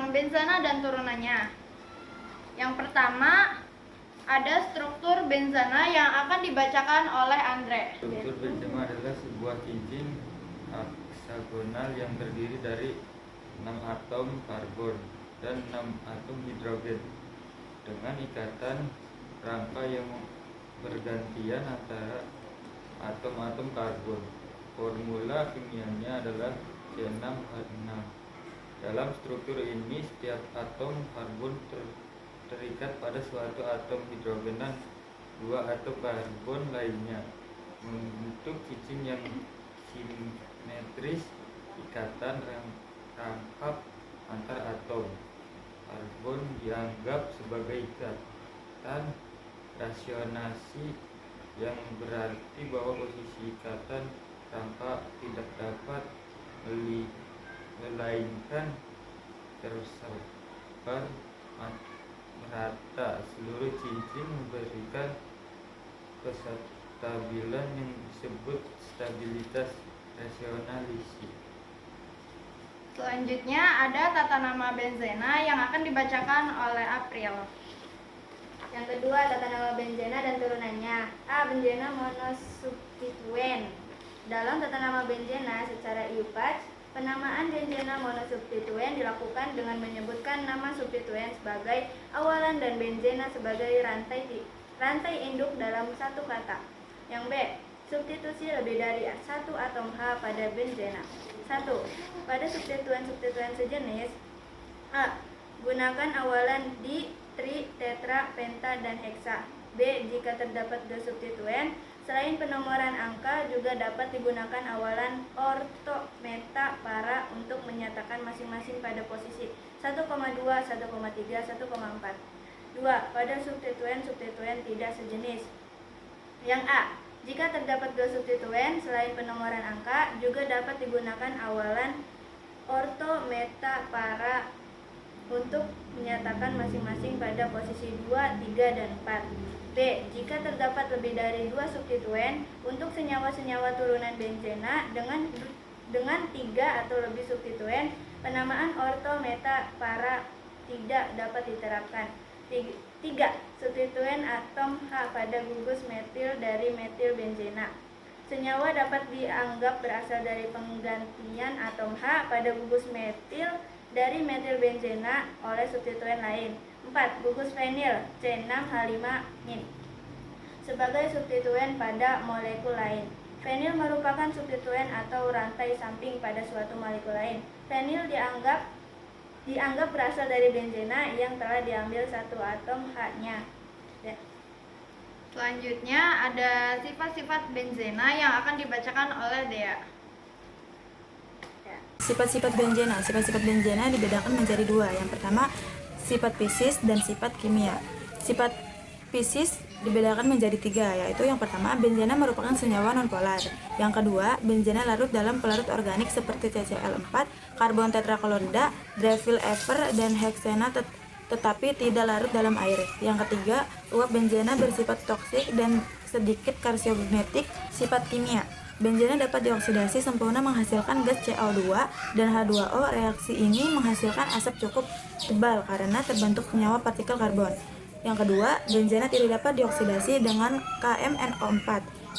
tentang benzena dan turunannya. Yang pertama, ada struktur benzena yang akan dibacakan oleh Andre. Struktur benzema adalah sebuah cincin heksagonal yang terdiri dari 6 atom karbon dan 6 atom hidrogen dengan ikatan rangka yang bergantian antara atom-atom karbon. Formula kimianya adalah C6H6. Dalam struktur ini, setiap atom karbon terikat pada suatu atom hidrogen dan 2 atom karbon lainnya, membentuk cincin yang simetris. Ikatan rangkap antar atom karbon dianggap sebagai ikatan rasionasi, yang berarti bahwa posisi ikatan rangka tidak dapat melainkan tersebar merata seluruh cincin, memberikan kestabilan yang disebut stabilitas rasionalisi. Selanjutnya ada tata nama benzena yang akan dibacakan oleh April. Yang kedua, tata nama benzena dan turunannya. A. Benzena monosubstituen. Dalam tata nama benzena secara IUPAC, penamaan benzena monosubstituen dilakukan dengan menyebutkan nama substituen sebagai awalan dan benzena sebagai rantai induk dalam satu kata. Yang B. Substitusi lebih dari satu atom H pada benzena. 1. Pada substituen sejenis A. Gunakan awalan di, tri, tetra, penta, dan heksa. B. Jika terdapat dua substituen, selain penomoran angka juga dapat digunakan awalan orto, meta, para untuk menyatakan masing-masing pada posisi 1,2, 1,3, 1,4. 2. Pada substituen tidak sejenis. Yang A. Jika terdapat dua substituen, selain penomoran angka juga dapat digunakan awalan orto, meta, para untuk menyatakan masing-masing pada posisi 2, 3, dan 4. B. Jika terdapat lebih dari dua substituen untuk senyawa-senyawa turunan benzena dengan 3 atau lebih substituen, penamaan orto, meta, para tidak dapat diterapkan. 3. Substituen atom H pada gugus metil dari metil benzena. Senyawa dapat dianggap berasal dari penggantian atom H pada gugus metil dari metil benzena oleh substituen lain. 4. Gugus fenil C6H5- sebagai substituen pada molekul lain. Fenil merupakan substituen atau rantai samping pada suatu molekul lain. Fenil dianggap berasal dari benzena yang telah diambil satu atom H-nya. Ya. Selanjutnya ada sifat-sifat benzena yang akan dibacakan oleh Dea. Sifat-sifat benzena dibedakan menjadi dua. Yang pertama, sifat fisis dan sifat kimia. Sifat fisis dibedakan menjadi tiga, yaitu yang pertama, benzena merupakan senyawa nonpolar. Yang kedua, benzena larut dalam pelarut organik seperti CCl4, karbon tetraklorida, dryl ether, dan heksena, tetapi tidak larut dalam air. Yang ketiga, uap benzena bersifat toksik dan sedikit karsiogenetik. Sifat kimia, benzena dapat dioksidasi sempurna menghasilkan gas CO2 dan H2O. Reaksi ini menghasilkan asap cukup tebal karena terbentuk senyawa partikel karbon. Yang kedua, benzena tidak dapat dioksidasi dengan KMNO4.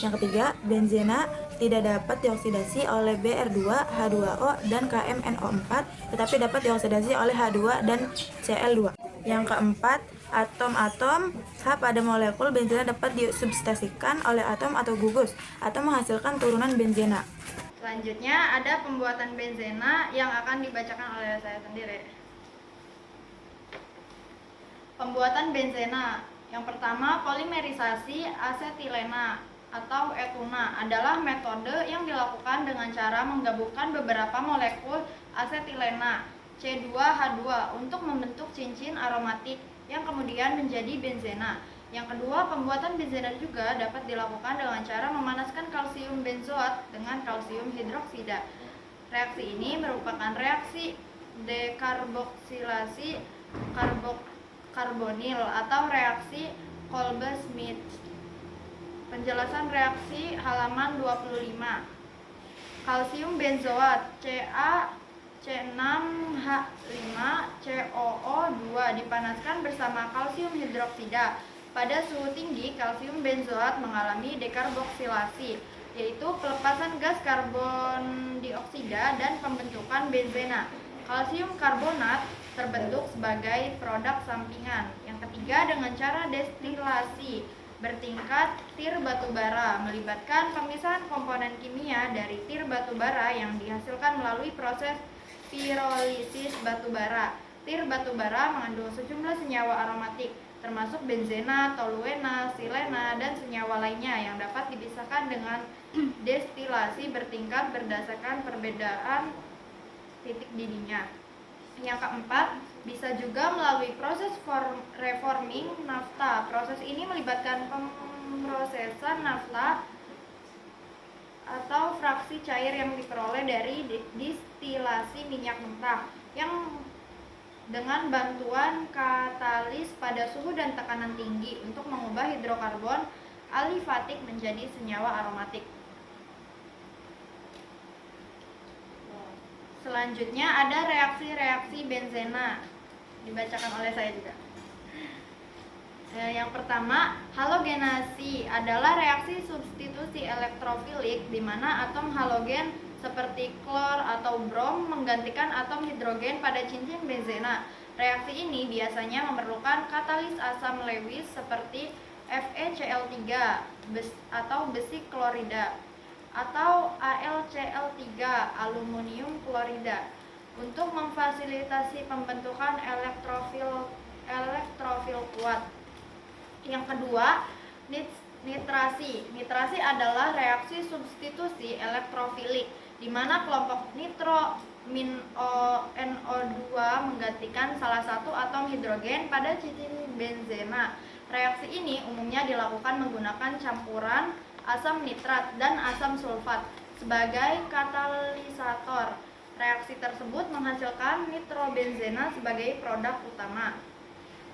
Yang ketiga, benzena tidak dapat dioksidasi oleh Br2, H2O, dan KMNO4, tetapi dapat dioksidasi oleh H2 dan Cl2. Yang keempat, atom-atom H pada molekul benzena dapat disubstitusikan oleh atom atau gugus atau menghasilkan turunan benzena. Selanjutnya ada pembuatan benzena yang akan dibacakan oleh saya sendiri. Pembuatan benzena. Yang pertama, polimerisasi asetilena atau etuna adalah metode yang dilakukan dengan cara menggabungkan beberapa molekul asetilena C2H2 untuk membentuk cincin aromatik yang kemudian menjadi benzena. Yang kedua, pembuatan benzena juga dapat dilakukan dengan cara memanaskan kalsium benzoat dengan kalsium hidroksida. Reaksi ini merupakan reaksi dekarboksilasi karbonil atau reaksi Kolbe-Schmitt. Penjelasan reaksi halaman 25. Kalsium benzoat C6H5COO2 dipanaskan bersama kalsium hidroksida. Pada suhu tinggi, kalsium benzoat mengalami dekarboksilasi, yaitu pelepasan gas karbon dioksida dan pembentukan benzena. Kalsium karbonat terbentuk sebagai produk sampingan. Yang ketiga, dengan cara destilasi bertingkat tir batubara melibatkan pemisahan komponen kimia dari tir batubara yang dihasilkan melalui proses pirolisis batubara. Tir batubara mengandung sejumlah senyawa aromatik termasuk benzena, toluena, silena, dan senyawa lainnya yang dapat dipisahkan dengan destilasi bertingkat berdasarkan perbedaan titik didihnya. Yang keempat, bisa juga melalui proses reforming nafta. Proses ini melibatkan pemrosesan nafta atau fraksi cair yang diperoleh dari distilasi minyak mentah yang dengan bantuan katalis pada suhu dan tekanan tinggi untuk mengubah hidrokarbon alifatik menjadi senyawa aromatik. Selanjutnya ada reaksi-reaksi benzena, dibacakan oleh saya juga. Yang pertama, halogenasi adalah reaksi substitusi elektrofilik di mana atom halogen seperti klor atau brom menggantikan atom hidrogen pada cincin benzena. Reaksi ini biasanya memerlukan katalis asam Lewis seperti FeCl3 atau besi klorida atau AlCl3 aluminium klorida untuk memfasilitasi pembentukan elektrofil kuat. Yang kedua, nitrasi. Nitrasi adalah reaksi substitusi elektrofilik di mana kelompok nitro NO2 menggantikan salah satu atom hidrogen pada cincin benzena. Reaksi ini umumnya dilakukan menggunakan campuran asam nitrat dan asam sulfat sebagai katalisator. Reaksi tersebut menghasilkan nitrobenzena sebagai produk utama.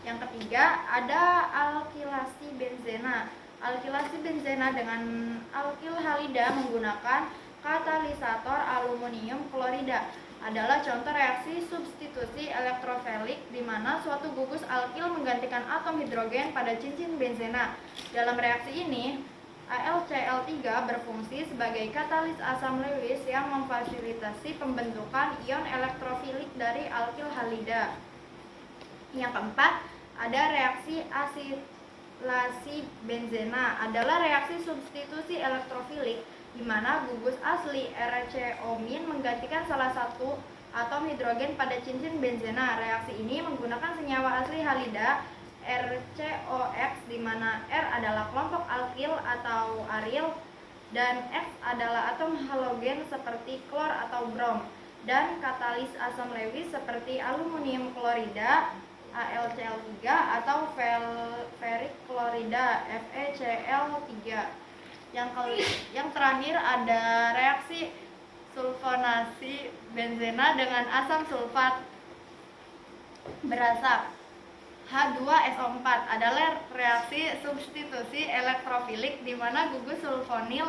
Yang ketiga, ada alkilasi benzena. Alkilasi benzena dengan alkil halida menggunakan katalisator aluminium klorida adalah contoh reaksi substitusi elektrofilik di mana suatu gugus alkil menggantikan atom hidrogen pada cincin benzena. Dalam reaksi ini, AlCl3 berfungsi sebagai katalis asam Lewis yang memfasilitasi pembentukan ion elektrofilik dari alkil halida. Yang keempat, ada reaksi asilasi benzena adalah reaksi substitusi elektrofilik di mana gugus asli RCO- menggantikan salah satu atom hidrogen pada cincin benzena. Reaksi ini menggunakan senyawa asli halida RCOX di mana R adalah kelompok alkil atau aril dan X adalah atom halogen seperti klor atau brom dan katalis asam Lewis seperti aluminium klorida AlCl3 atau ferric klorida FeCl3. Yang terakhir ada reaksi sulfonasi benzena dengan asam sulfat berasap. H2SO4 adalah reaksi substitusi elektrofilik di mana gugus sulfonil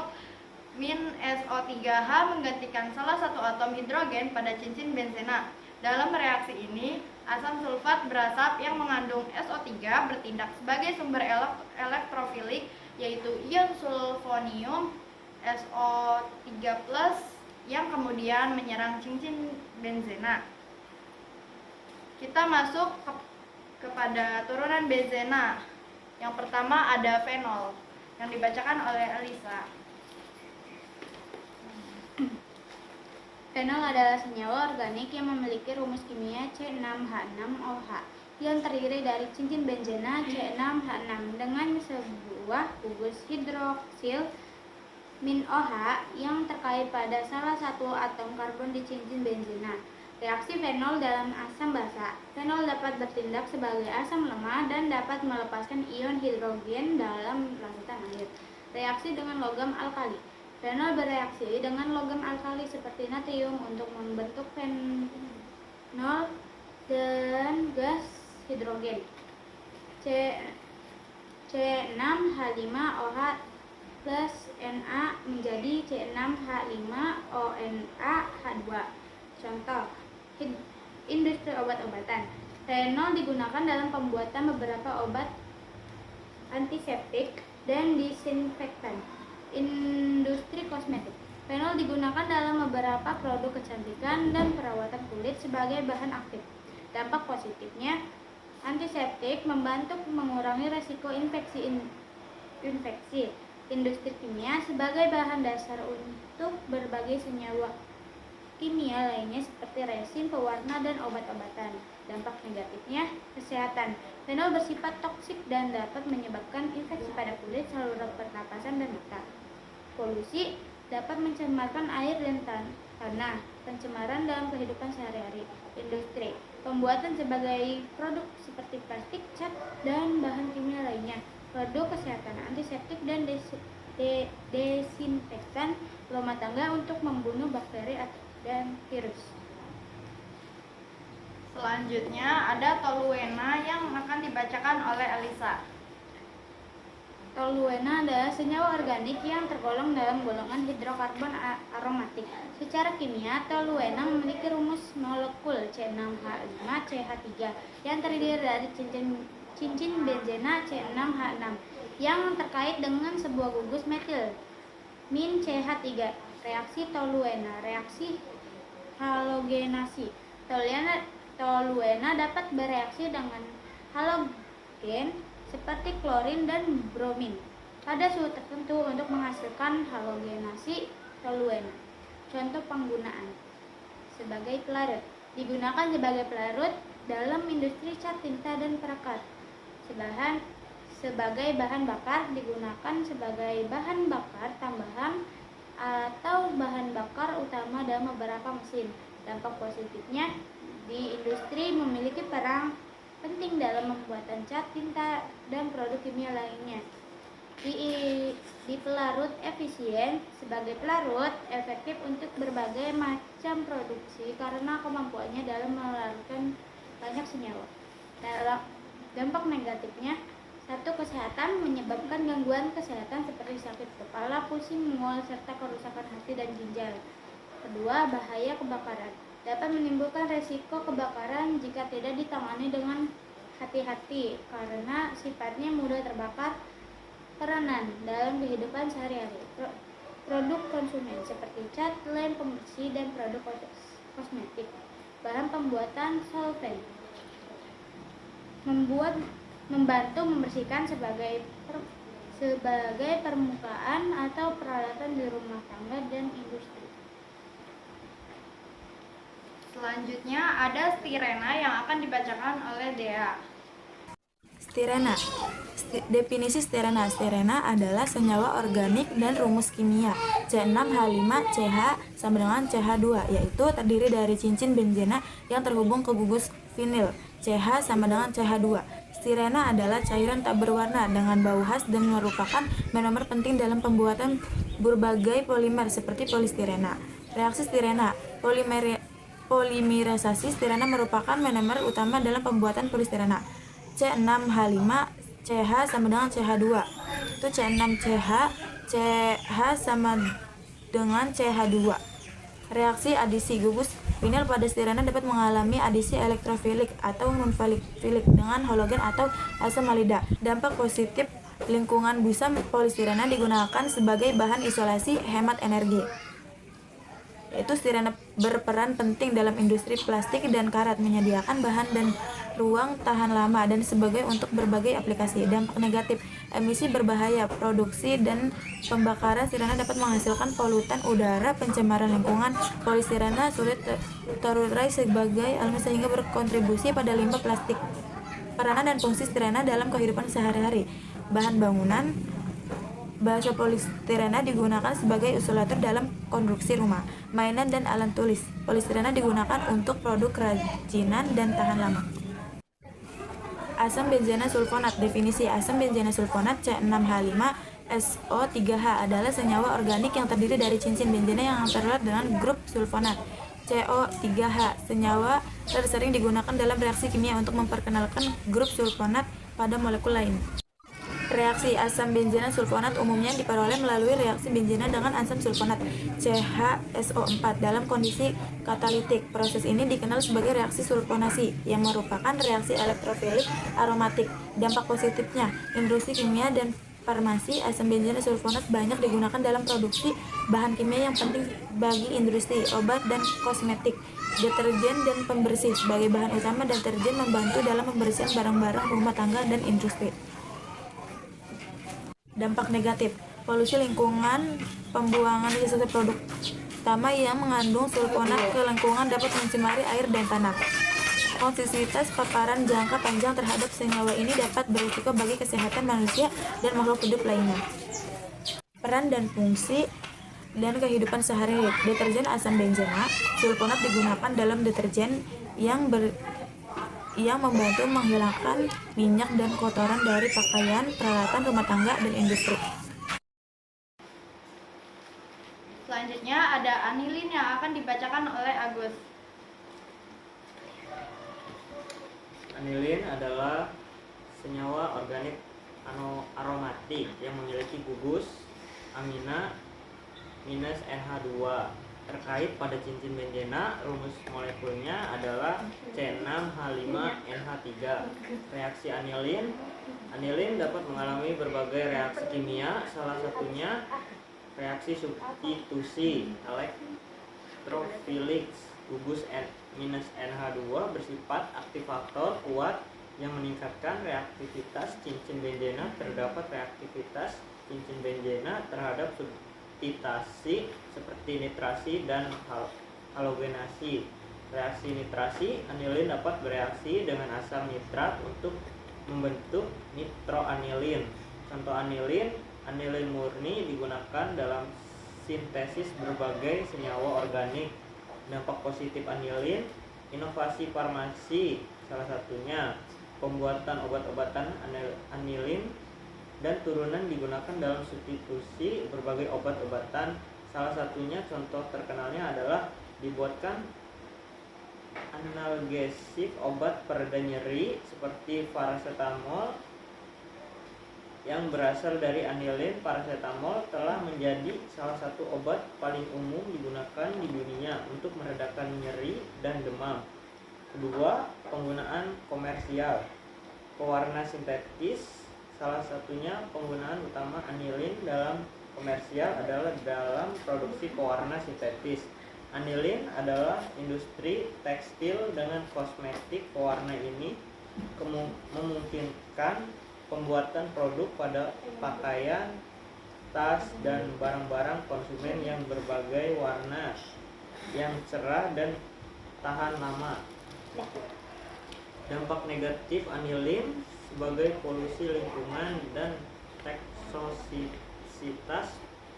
-SO3H menggantikan salah satu atom hidrogen pada cincin benzena. Dalam reaksi ini, asam sulfat berasap yang mengandung SO3 bertindak sebagai sumber elektrofilik yaitu ion sulfonium SO3+ yang kemudian menyerang cincin benzena. Kita masuk kepada turunan benzena. Yang pertama ada fenol yang dibacakan oleh Elisa. Fenol adalah senyawa organik yang memiliki rumus kimia C6H6OH yang terdiri dari cincin benzena C6H6 dengan sebuah gugus hidroksil -OH yang terkait pada salah satu atom karbon di cincin benzena. Reaksi fenol dalam asam basa. Fenol dapat bertindak sebagai asam lemah dan dapat melepaskan ion hidrogen dalam larutan air. Reaksi dengan logam alkali. Fenol bereaksi dengan logam alkali seperti natrium untuk membentuk fenol dan gas hidrogen. C6H5OH plus Na menjadi C6H5ONaH2. Contoh, Industri obat-obatan. Renol digunakan dalam pembuatan beberapa obat antiseptik dan disinfektan. Industri kosmetik. Renol digunakan dalam beberapa produk kecantikan dan perawatan kulit sebagai bahan aktif. Dampak positifnya, antiseptik membantu mengurangi resiko infeksi. Industri kimia sebagai bahan dasar untuk berbagai senyawa kimia lainnya seperti resin, pewarna, dan obat-obatan. Dampak negatifnya, kesehatan. Renol bersifat toksik dan dapat menyebabkan infeksi pada kulit, saluran pernapasan, dan mata. Polusi dapat mencemarkan air dan tanah. Pencemaran dalam kehidupan sehari-hari. Industri. Pembuatan sebagai produk seperti plastik, cat, dan bahan kimia lainnya. Produk kesehatan, antiseptik, dan desinfektan rumah tangga untuk membunuh bakteri dan virus. Selanjutnya ada toluena yang akan dibacakan oleh Elisa. Toluena adalah senyawa organik yang tergolong dalam golongan hidrokarbon aromatik. Secara kimia, toluena memiliki rumus molekul C6H5CH3 yang terdiri dari cincin benzena C6H6 yang terkait dengan sebuah gugus metil min CH3. Reaksi toluena, reaksi halogenasi. Toluena dapat bereaksi dengan halogen seperti klorin dan bromin pada suhu tertentu untuk menghasilkan halogenasi toluena. Contoh penggunaan sebagai pelarut. Digunakan sebagai pelarut dalam industri cat, tinta, dan perekat. Sebagai bahan bakar, digunakan sebagai bahan bakar tambahan atau bahan bakar utama dalam beberapa mesin. Dampak positifnya, di industri memiliki peran penting dalam pembuatan cat, tinta, dan produk kimia lainnya. Di pelarut efisien, sebagai pelarut efektif untuk berbagai macam produksi karena kemampuannya dalam melarutkan banyak senyawa. Dampak negatifnya, satu, kesehatan, menyebabkan gangguan kesehatan seperti sakit kepala, pusing, mual, serta kerusakan hati dan ginjal. Kedua, bahaya kebakaran. Dapat menimbulkan resiko kebakaran jika tidak ditangani dengan hati-hati karena sifatnya mudah terbakar. Peranan dalam kehidupan sehari-hari. Produk konsumen seperti cat, lem pembersih, dan produk kosmetik. Bahan pembuatan solvent. Membantu membersihkan sebagai permukaan atau peralatan di rumah tangga dan industri. Selanjutnya ada stirena yang akan dibacakan oleh Dea. Stirena. Definisi stirena. Stirena adalah senyawa organik dan rumus kimia C6H5CH sama dengan CH2, yaitu terdiri dari cincin benzena yang terhubung ke gugus vinil CH sama dengan CH2. Stirena adalah cairan tak berwarna dengan bau khas dan merupakan monomer penting dalam pembuatan berbagai polimer seperti polistirena. Reaksi stirena. Polimerisasi stirena merupakan monomer utama dalam pembuatan polistirena. C6H5CH sama dengan CH2. Itu C6CH, CH sama dengan CH2. Reaksi adisi. Gugus vinil pada stirena dapat mengalami adisi elektrofilik atau nonfilik dengan halogen atau asam halida. Dampak positif, lingkungan busa. Polistirena digunakan sebagai bahan isolasi hemat energi. Yaitu stirena berperan penting dalam industri plastik dan karat, menyediakan bahan dan ruang tahan lama dan sebagai untuk berbagai aplikasi. Dampak negatif, emisi berbahaya. Produksi dan pembakaran stirena dapat menghasilkan polutan udara, pencemaran lingkungan. Polistirena sulit terurai sebagai alami sehingga berkontribusi pada limbah plastik. Peranan dan fungsi stirena dalam kehidupan sehari-hari. Bahan bangunan. Baja polistirena digunakan sebagai isolator dalam konstruksi rumah, mainan, dan alat tulis. Polistirena digunakan untuk produk kerajinan dan tahan lama. Asam benzena sulfonat. Definisi asam benzena sulfonat C6H5SO3H adalah senyawa organik yang terdiri dari cincin benzena yang terlarut dengan grup sulfonat CO3H. Senyawa tersering digunakan dalam reaksi kimia untuk memperkenalkan grup sulfonat pada molekul lain. Reaksi asam benzena sulfonat umumnya diperoleh melalui reaksi benzena dengan asam sulfonat CHSO4 dalam kondisi katalitik. Proses ini dikenal sebagai reaksi sulfonasi yang merupakan reaksi elektrofilik aromatik. Dampak positifnya, industri kimia dan farmasi, asam benzena sulfonat banyak digunakan dalam produksi bahan kimia yang penting bagi industri, obat dan kosmetik, deterjen dan pembersih. Sebagai bahan utama, deterjen membantu dalam pembersihan barang-barang rumah tangga dan industri. Dampak negatif, polusi lingkungan, pembuangan sisa produk utama yang mengandung sulfonat ke lingkungan dapat mencemari air dan tanah. Toksisitas paparan jangka panjang terhadap senyawa ini dapat berisiko bagi kesehatan manusia dan makhluk hidup lainnya. Peran dan fungsi dan kehidupan sehari-hari. Deterjen asam benzena sulfonat digunakan dalam deterjen yang membantu menghilangkan minyak dan kotoran dari pakaian, peralatan rumah tangga, dan industri. Selanjutnya ada anilin yang akan dibacakan oleh Agus. Anilin adalah senyawa organik aromatik yang memiliki gugus amina minus NH2. Terkait pada cincin benzena, rumus molekulnya adalah C6H5NH3. Reaksi anilin dapat mengalami berbagai reaksi kimia, salah satunya reaksi substitusi elektrofilik. Gugus minus NH2 bersifat aktivator kuat yang meningkatkan reaktivitas cincin benzena. Terdapat reaktivitas cincin benzena terhadap substitusi seperti nitrasi dan halogenasi. Reaksi nitrasi, anilin dapat bereaksi dengan asam nitrat untuk membentuk nitroanilin. Contoh anilin murni digunakan dalam sintesis berbagai senyawa organik. Dampak positif anilin, inovasi farmasi, salah satunya pembuatan obat-obatan anilin dan turunan digunakan dalam substitusi berbagai obat-obatan. Salah satunya contoh terkenalnya adalah dibuatkan analgesik obat pereda nyeri seperti paracetamol yang berasal dari anilin. Paracetamol telah menjadi salah satu obat paling umum digunakan di dunia untuk meredakan nyeri dan demam. Kedua, penggunaan komersial. Pewarna sintetis, salah satunya penggunaan utama anilin dalam komersial adalah dalam produksi pewarna sintetis. Anilin adalah industri tekstil dengan kosmetik. Pewarna ini memungkinkan pembuatan produk pada pakaian, tas, dan barang-barang konsumen yang berbagai warna, yang cerah dan tahan lama. Dampak negatif anilin sebagai polusi lingkungan dan toksisitas.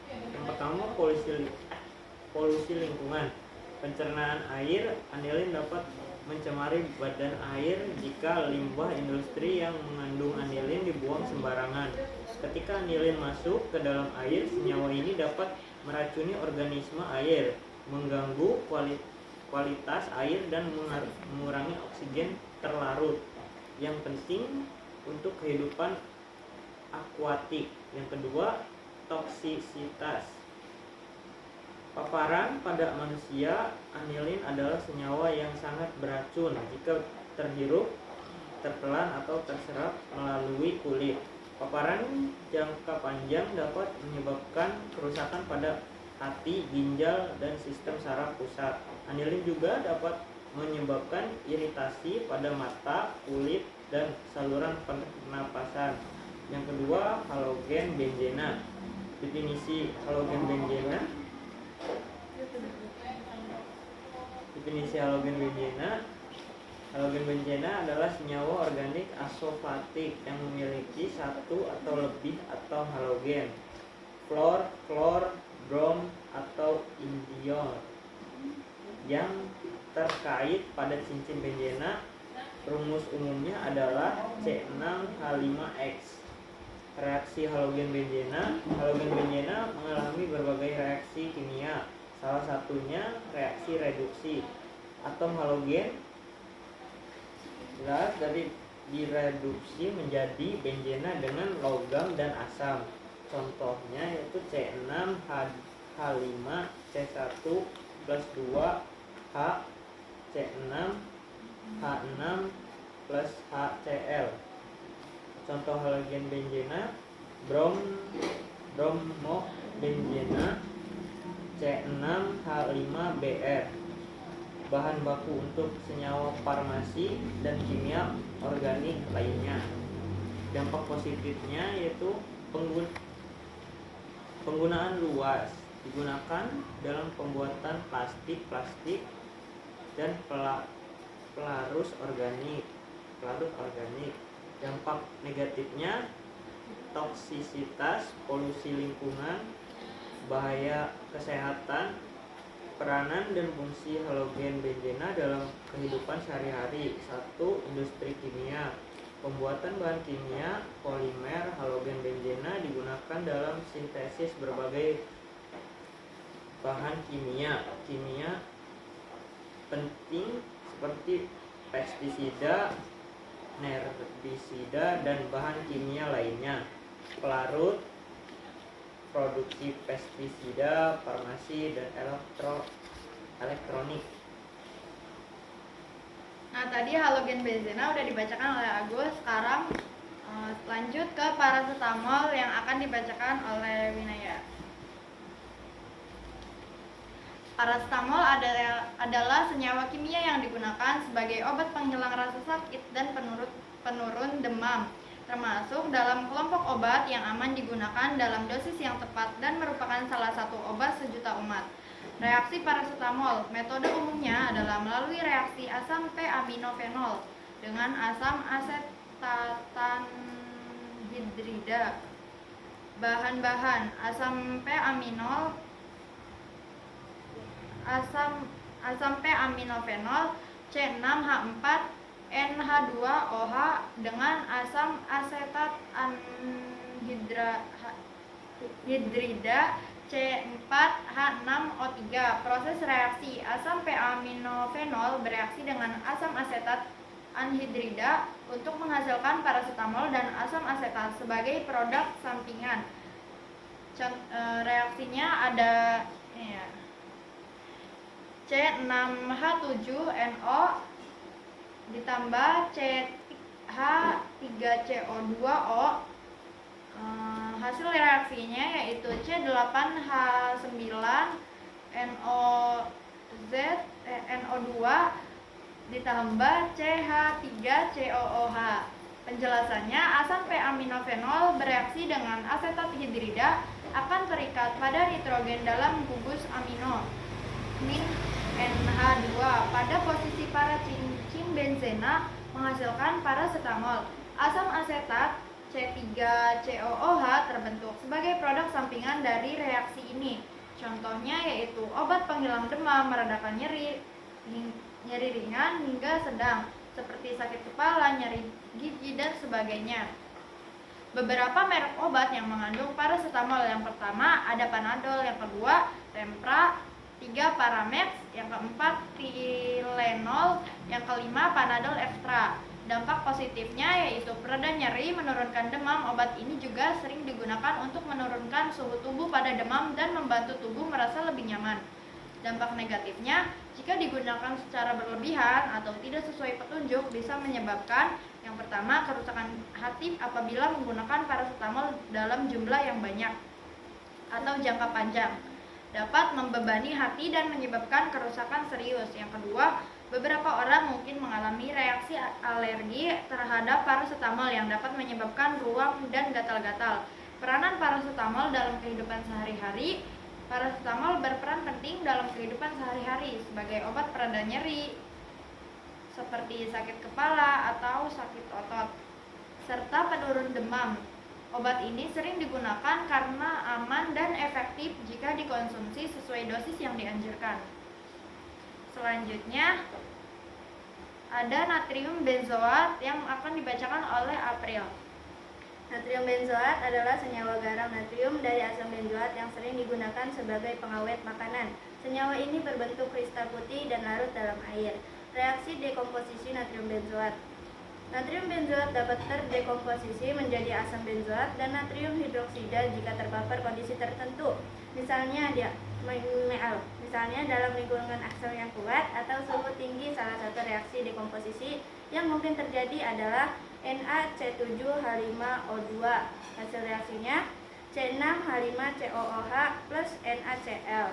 Yang pertama, polusi lingkungan. Pencernaan air, anilin dapat mencemari badan air jika limbah industri yang mengandung anilin dibuang sembarangan. Ketika anilin masuk ke dalam air, senyawa ini dapat meracuni organisme air, mengganggu kualitas air dan mengurangi oksigen terlarut yang penting untuk kehidupan akuatik. Yang kedua, toksisitas. Paparan pada manusia, anilin adalah senyawa yang sangat beracun jika terhirup, tertelan, atau terserap melalui kulit. Paparan jangka panjang dapat menyebabkan kerusakan pada hati, ginjal, dan sistem saraf pusat. Anilin juga dapat menyebabkan iritasi pada mata, kulit, dan saluran pernapasan. Yang kedua, halogen benzena. Definisi halogen benzena. Halogen benzena adalah senyawa organik asofatik yang memiliki satu atau lebih atom halogen, fluor, klor, brom, atau indium yang terkait pada cincin benzena. Rumus umumnya adalah C6H5X. Reaksi halogen benzena mengalami berbagai reaksi kimia. Salah satunya reaksi reduksi. Atom halogen jelas dari direduksi menjadi benzena dengan logam dan asam. Contohnya yaitu C6H5C1 plus 2H, C6H6 plus HCl. Contoh halogen benzena: bromobenzena C6H5Br. Bahan baku untuk senyawa farmasi dan kimia organik lainnya. Dampak positifnya yaitu penggunaan luas, digunakan dalam pembuatan plastik dan pelarut organik. Dampak negatifnya toksisitas, polusi lingkungan, bahaya kesehatan. Peranan dan fungsi halogen benzena dalam kehidupan sehari-hari. 1. Industri kimia. Pembuatan bahan kimia polimer halogen benzena digunakan dalam sintesis berbagai bahan kimia penting seperti pestisida, herbisida, dan bahan kimia lainnya. Pelarut, produksi pestisida, farmasi, dan elektronik. Nah, tadi halogen benzena udah dibacakan oleh Agus. Sekarang lanjut ke paracetamol yang akan dibacakan oleh Winaya. Paracetamol adalah senyawa kimia yang digunakan sebagai obat penghilang rasa sakit dan penurun demam, termasuk dalam kelompok obat yang aman digunakan dalam dosis yang tepat dan merupakan salah satu obat sejuta umat. Reaksi paracetamol, metode umumnya adalah melalui reaksi asam p-aminofenol dengan asam asetatanhidrida. Bahan-bahan: asam p-aminofenol C6H4NH2OH dengan asam asetat anhidrida C4H6O3. Proses reaksi: asam p-aminofenol bereaksi dengan asam asetat anhidrida untuk menghasilkan paracetamol dan asam asetat sebagai produk sampingan. Reaksinya ada C6H7NO ditambah CH3CO2O. Hasil reaksinya yaitu C8H9NO2 ditambah CH3COOH. Penjelasannya, asam p-aminofenol bereaksi dengan asetat hidrida akan terikat pada nitrogen dalam gugus amino min NH2 pada posisi para cincin benzena menghasilkan paracetamol. Asam asetat C3COOH terbentuk sebagai produk sampingan dari reaksi ini. Contohnya yaitu obat penghilang demam, meredakan nyeri ringan hingga sedang, seperti sakit kepala, nyeri gigi, dan sebagainya. Beberapa merek obat yang mengandung paracetamol: yang pertama ada Panadol, yang kedua Tempra, 3 Paramex, yang keempat Tylenol, yang kelima Panadol Extra. Dampak positifnya yaitu pereda nyeri, menurunkan demam. Obat ini juga sering digunakan untuk menurunkan suhu tubuh pada demam dan membantu tubuh merasa lebih nyaman. Dampak negatifnya, jika digunakan secara berlebihan atau tidak sesuai petunjuk, bisa menyebabkan yang pertama kerusakan hati apabila menggunakan paracetamol dalam jumlah yang banyak atau jangka panjang, dapat membebani hati dan menyebabkan kerusakan serius. Yang kedua, beberapa orang mungkin mengalami reaksi alergi terhadap paracetamol yang dapat menyebabkan ruam dan gatal-gatal. Peranan paracetamol dalam kehidupan sehari-hari. Paracetamol berperan penting dalam kehidupan sehari-hari sebagai obat pereda nyeri seperti sakit kepala atau sakit otot, serta penurun demam. Obat ini sering digunakan karena aman dan efektif jika dikonsumsi sesuai dosis yang dianjurkan. Selanjutnya ada natrium benzoat yang akan dibacakan oleh April. Natrium benzoat adalah senyawa garam natrium dari asam benzoat yang sering digunakan sebagai pengawet makanan. Senyawa ini berbentuk kristal putih dan larut dalam air. Reaksi dekomposisi natrium benzoat. Natrium benzoat dapat terdekomposisi menjadi asam benzoat dan natrium hidroksida jika terpapar kondisi tertentu. Misalnya misalnya dalam lingkungan asam yang kuat atau suhu tinggi. Salah satu reaksi dekomposisi yang mungkin terjadi adalah NaC7H5O2. Hasil reaksinya C6H5COOH plus NaCl.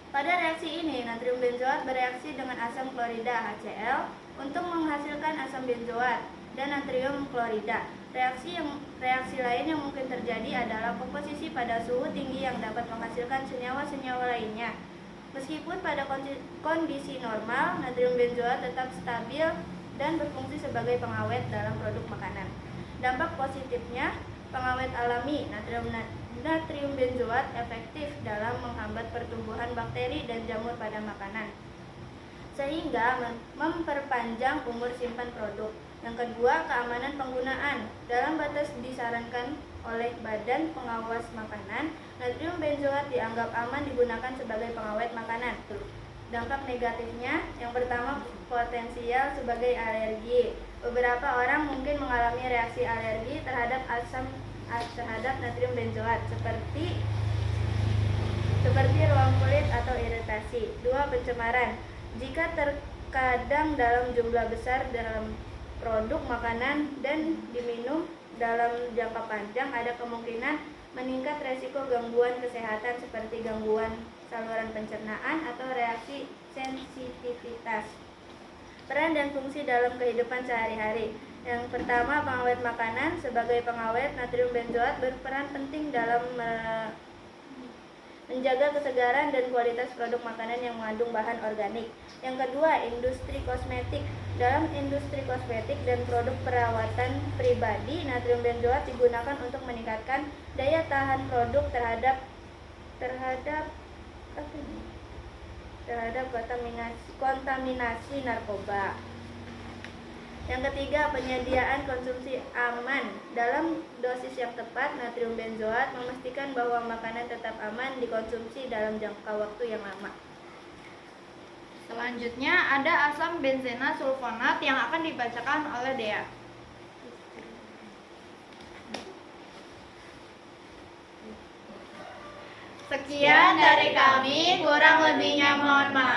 Pada reaksi ini, natrium benzoat bereaksi dengan asam klorida HCl untuk menghasilkan asam benzoat dan natrium klorida. Reaksi lain yang mungkin terjadi adalah komposisi pada suhu tinggi yang dapat menghasilkan senyawa-senyawa lainnya. Meskipun pada kondisi normal, natrium benzoat tetap stabil dan berfungsi sebagai pengawet dalam produk makanan. Dampak positifnya, pengawet alami natrium benzoat efektif dalam menghambat pertumbuhan bakteri dan jamur pada makanan, sehingga memperpanjang umur simpan produk. Yang kedua, keamanan penggunaan. Dalam batas disarankan oleh Badan Pengawas Makanan, natrium benzoat dianggap aman digunakan sebagai pengawet makanan. Dampak negatifnya, yang pertama, potensial sebagai alergi. Beberapa orang mungkin mengalami reaksi alergi terhadap natrium benzoat seperti ruam kulit atau iritasi. 2. Pencemaran. Jika terkadang dalam jumlah besar dalam produk makanan dan diminum dalam jangka panjang, ada kemungkinan meningkat resiko gangguan kesehatan seperti gangguan saluran pencernaan atau reaksi sensitivitas. Peran dan fungsi dalam kehidupan sehari-hari. Yang pertama, pengawet makanan. Sebagai pengawet, natrium benzoat berperan penting dalam menjaga kesegaran dan kualitas produk makanan yang mengandung bahan organik. Yang kedua, industri kosmetik. Dalam industri kosmetik dan produk perawatan pribadi, natrium benzoat digunakan untuk meningkatkan daya tahan produk terhadap kontaminasi narkoba. Yang ketiga, penyediaan konsumsi aman. Dalam dosis yang tepat, natrium benzoat memastikan bahwa makanan tetap aman dikonsumsi dalam jangka waktu yang lama. Selanjutnya ada asam benzena sulfonat yang akan dibacakan oleh Dea. Sekian dari kami, kurang lebihnya mohon maaf.